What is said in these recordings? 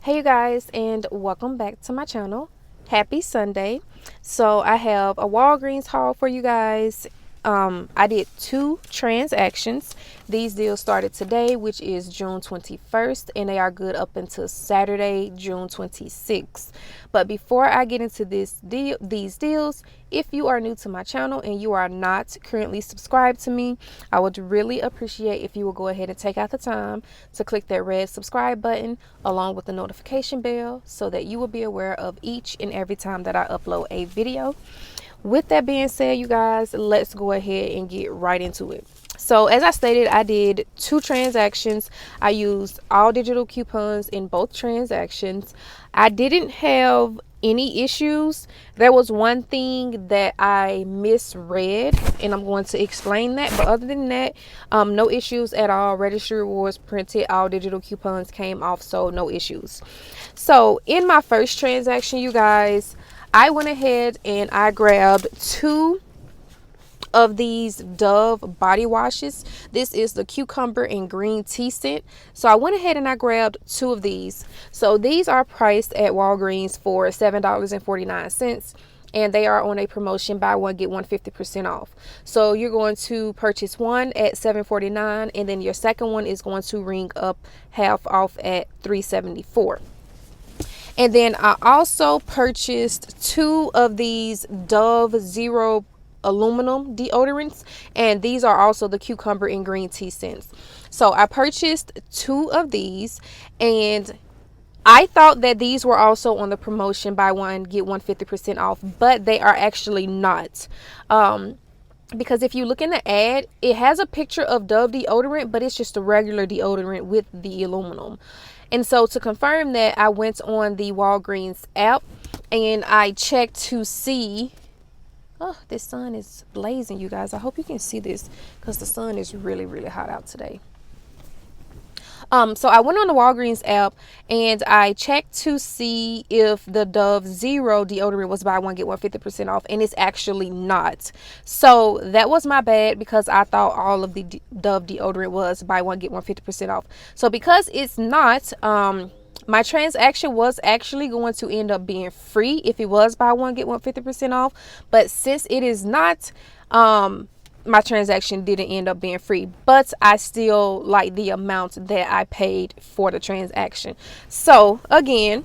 Hey you guys, and welcome back to my channel. Happy Sunday. So I have a Walgreens haul for you guys. I did 2 transactions. These deals started today, which is June 21st, and they are good up until Saturday, June 26th. But before I get into these deals, if you are new to my channel and you are not currently subscribed to me, I would really appreciate if you will go ahead and take out the time to click that red subscribe button along with the notification bell so that you will be aware of each and every time that I upload a video. With that being said, you guys, let's go ahead and get right into it. So as I stated, I did 2 transactions. I used all digital coupons in both transactions. I didn't have any issues. There was one thing that I misread, and I'm going to explain that. But other than that, no issues at all. Registry rewards printed, all digital coupons came off, so no issues. So in my first transaction, you guys, I went ahead and I grabbed 2 of these Dove body washes. This is the cucumber and green tea scent. So I went ahead and I grabbed 2 of these. So these are priced at Walgreens for $7.49. And they are on a promotion, buy one get one 50% off. So you're going to purchase one at $7.49, and then your second one is going to ring up half off at $3.74. And then I also purchased 2 of these Dove Zero aluminum deodorants, and these are also the cucumber and green tea scents. So I purchased 2 of these, and I thought that these were also on the promotion, buy one get one 50% off, but they are actually not. Because if you look in the ad, it has a picture of Dove deodorant, but it's just a regular deodorant with the aluminum. And so to confirm that, I went on the Walgreens app and I checked to see. Oh, this sun is blazing, you guys. I hope you can see this because the sun is really, really hot out today. So I went on the Walgreens app and I checked to see if the Dove Zero deodorant was buy one get one 50% off, and it's actually not. So that was my bad because I thought all of the Dove deodorant was buy one get one 50% off. So because it's not, my transaction was actually going to end up being free if it was buy one get one 50% off, but since it is not, my transaction didn't end up being free, but I still like the amount that I paid for the transaction. So again,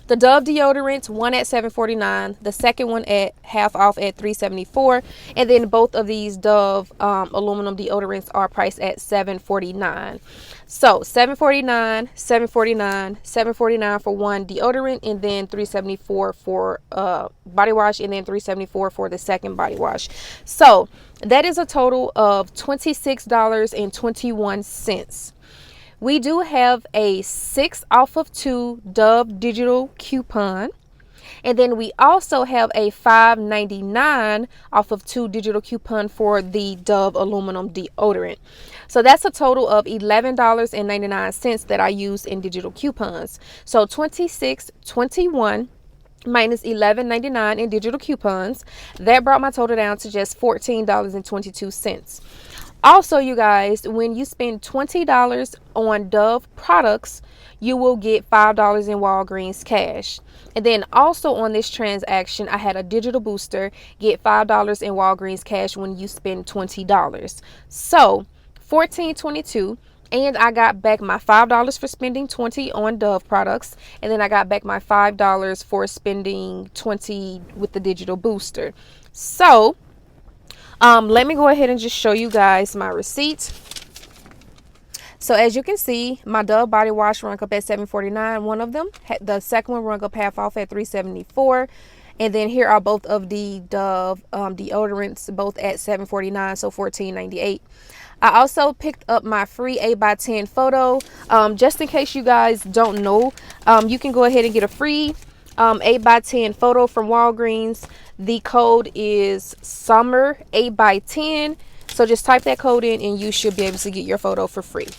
the Dove deodorant, one at $7.49, the second one at half off at $3.74, and then both of these Dove aluminum deodorants are priced at $7.49. So $7.49, $7.49, $7.49 for one deodorant, and then $3.74 for body wash, and then $3.74 for the second body wash. So that is a total of $26.21. We do have a 6 off of 2 Dove digital coupon. And then we also have a $5.99 off of 2 digital coupon for the Dove aluminum deodorant. So that's a total of $11.99 that I used in digital coupons. So $26.21 minus $11.99 in digital coupons. That brought my total down to just $14.22. Also, you guys, when you spend $20 on Dove products, you will get $5 in Walgreens cash. And then also on this transaction, I had a digital booster, get $5 in Walgreens cash when you spend $20. So $14.22. And I got back my $5 for spending $20 on Dove products. And then I got back my $5 for spending $20 with the digital booster. So let me go ahead and just show you guys my receipt. So as you can see, my Dove body wash rung up at $7.49. One of them, the second one rung up half off at $3.74. And then here are both of the Dove deodorants, both at $7.49, so $14.98. I also picked up my free 8x10 photo. Just in case you guys don't know, you can go ahead and get a free 8x10 photo from Walgreens. The code is summer 8x10. So just type that code in and you should be able to get your photo for free.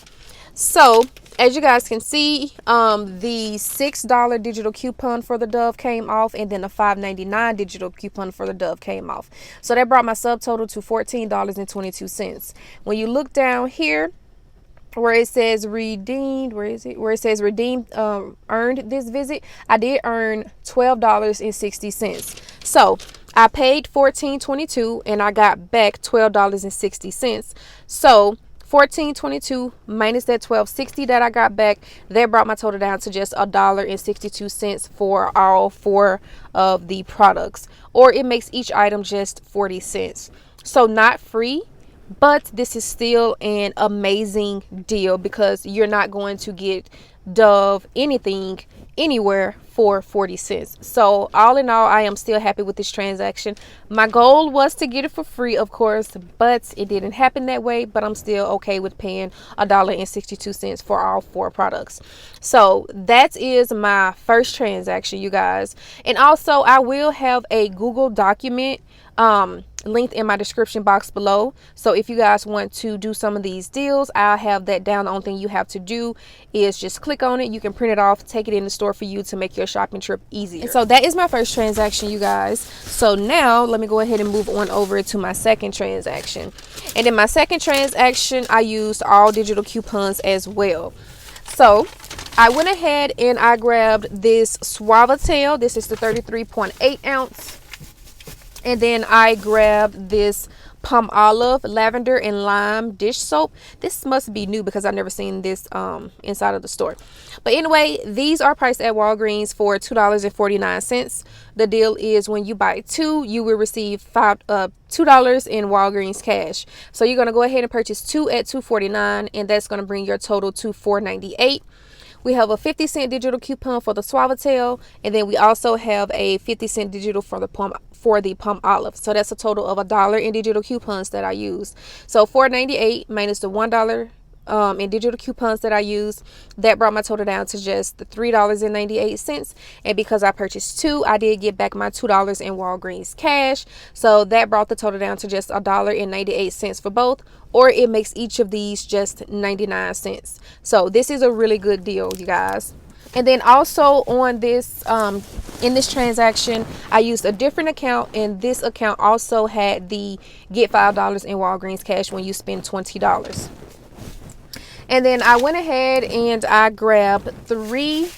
So as you guys can see, the $6 digital coupon for the Dove came off, and then the $5.99 digital coupon for the Dove came off. So that brought my subtotal to $14.22. When you look down here, where it says redeemed, where is it, where it says redeemed, earned this visit, I did earn $12.60. So I paid $14.22 and I got back $12.60. So $14.22 minus that $12.60 that I got back, that brought my total down to just $1.62 for all 4 of the products, or it makes each item just 40 cents. So not free, but this is still an amazing deal because you're not going to get Dove anything anywhere for 40 cents. So all in all, I am still happy with this transaction. My goal was to get it for free, of course, but it didn't happen that way. But I'm still okay with paying $1.62 for all 4 products. So that is my first transaction, you guys. And also I will have a Google document linked in my description box below. So if you guys want to do some of these deals, I'll have that down. The only thing you have to do is just click on it. You can print it off, take it in the store for you to make your shopping trip easier. And so that is my first transaction, you guys. So now let me go ahead and move on over to my second transaction. And in my second transaction, I used all digital coupons as well. So I went ahead and I grabbed this Suavitel. This is the 33.8 ounce. And then I grabbed this Palmolive lavender and lime dish soap. This must be new because I've never seen this inside of the store. But anyway, these are priced at Walgreens for $2.49. The deal is when you buy 2, you will receive $2 in Walgreens cash. So you're going to go ahead and purchase 2 at $2.49, and that's going to bring your total to $4.98. We have a 50-cent digital coupon for the Suavitel, and then we also have a 50-cent digital for the Palmolive. So that's a total of $1 in digital coupons that I used. So $4.98 minus the $1 in digital coupons that I used, that brought my total down to just the $3.98. And because I purchased 2, I did get back my $2 in Walgreens cash. So that brought the total down to just $1.98 for both, or it makes each of these just 99 cents. So this is a really good deal, you guys. And then also on this in this transaction, I used a different account, and this account also had the get $5 in Walgreens cash when you spend $20. And then I went ahead and I grabbed 3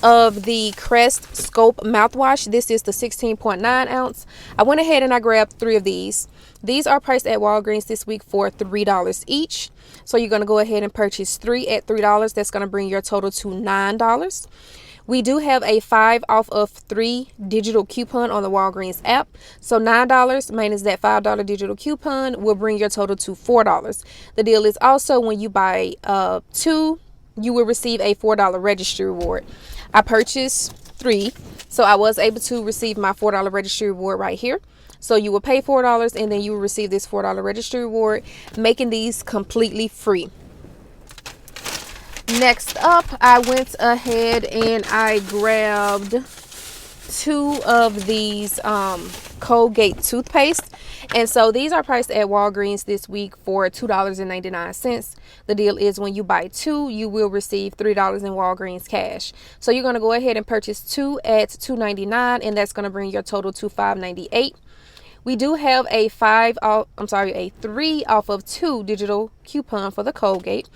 of the Crest Scope mouthwash. This is the 16.9 ounce. I went ahead and I grabbed 3 of these. These are priced at Walgreens this week for $3 each. So you're going to go ahead and purchase 3 at $3. That's going to bring your total to $9. We do have a 5 off of 3 digital coupon on the Walgreens app. So $9 minus that $5 digital coupon will bring your total to $4. The deal is also when you buy 2, you will receive a $4 registry reward. I purchased 3, so I was able to receive my $4 registry reward right here. So you will pay $4 and then you will receive this $4 registry reward, making these completely free. Next up, I went ahead and I grabbed 2 of these Colgate toothpaste. And so these are priced at Walgreens this week for $2.99. The deal is when you buy 2, you will receive $3 in Walgreens cash. So you're going to go ahead and purchase 2 at $2.99, and that's going to bring your total to $5.98. We do have a 3 off of 2 digital coupon for the Colgate.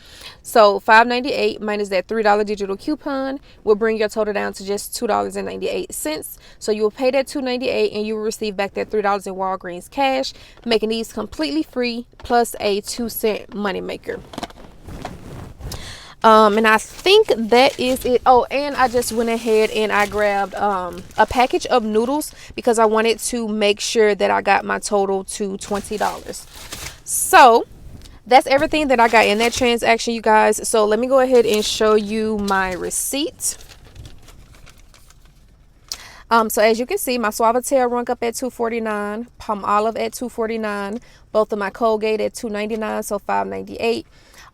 So $5.98 minus that $3 digital coupon will bring your total down to just $2.98. So you will pay that $2.98 and you will receive back that $3 in Walgreens cash, making these completely free plus a 2-cent moneymaker. And I think that is it. Oh, and I just went ahead and I grabbed a package of noodles because I wanted to make sure that I got my total to $20. So that's everything that I got in that transaction, you guys. So let me go ahead and show you my receipt. So as you can see, my Suavitel rung up at $2.49, Palmolive at $2.49, both of my Colgate at $2.99, so $5.98.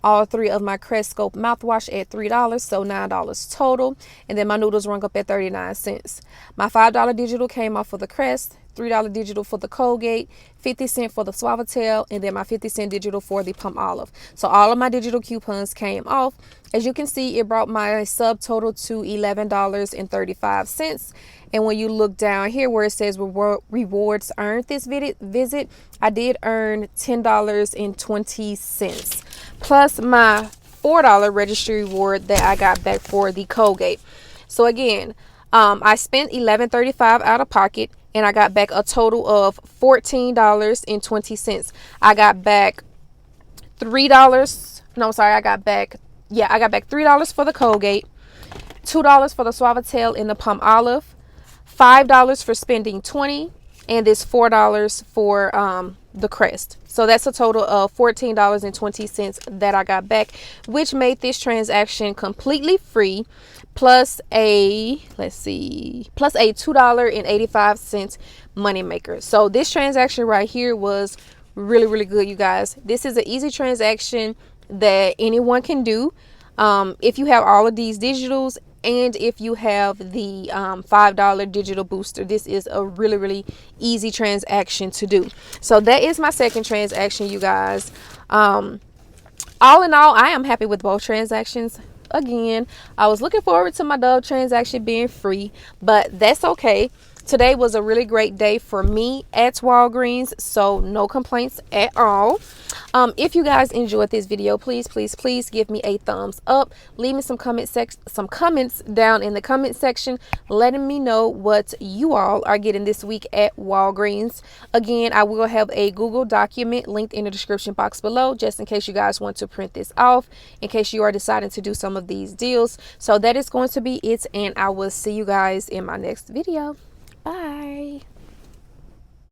All 3 of my Crest Scope mouthwash at $3, so $9 total. And then my noodles rung up at 39 cents. My $5 digital came off for the Crest, $3 digital for the Colgate, 50 cent for the Suavitel, and then my 50-cent digital for the Palmolive. So all of my digital coupons came off. As you can see, it brought my subtotal to $11.35. And when you look down here where it says rewards earned this visit, I did earn $10.20 plus my $4 registry reward that I got back for the Colgate. So again, I spent $11.35 out of pocket, and I got back a total of $14.20. I got back $3. No, sorry, I got back $3 for the Colgate, $2 for the Suavitel and the Palmolive, $5 for spending 20, and this $4 for the Crest. So that's a total of $14.20 that I got back, which made this transaction completely free, plus a $2.85 money maker. So this transaction right here was really, really good, you guys. This is an easy transaction that anyone can do. If you have all of these digitals, and if you have the $5 digital booster, this is a really, really easy transaction to do. So that is my second transaction, you guys. All in all, I am happy with both transactions. Again, I was looking forward to my Dove transaction being free, but that's okay. Today was a really great day for me at Walgreens, so no complaints at all. If you guys enjoyed this video, please give me a thumbs up. Leave me some comments down in the comment section letting me know what you all are getting this week at Walgreens. Again, I will have a Google document linked in the description box below, just in case you guys want to print this off, in case you are deciding to do some of these deals. So that is going to be it, and I will see you guys in my next video. Bye.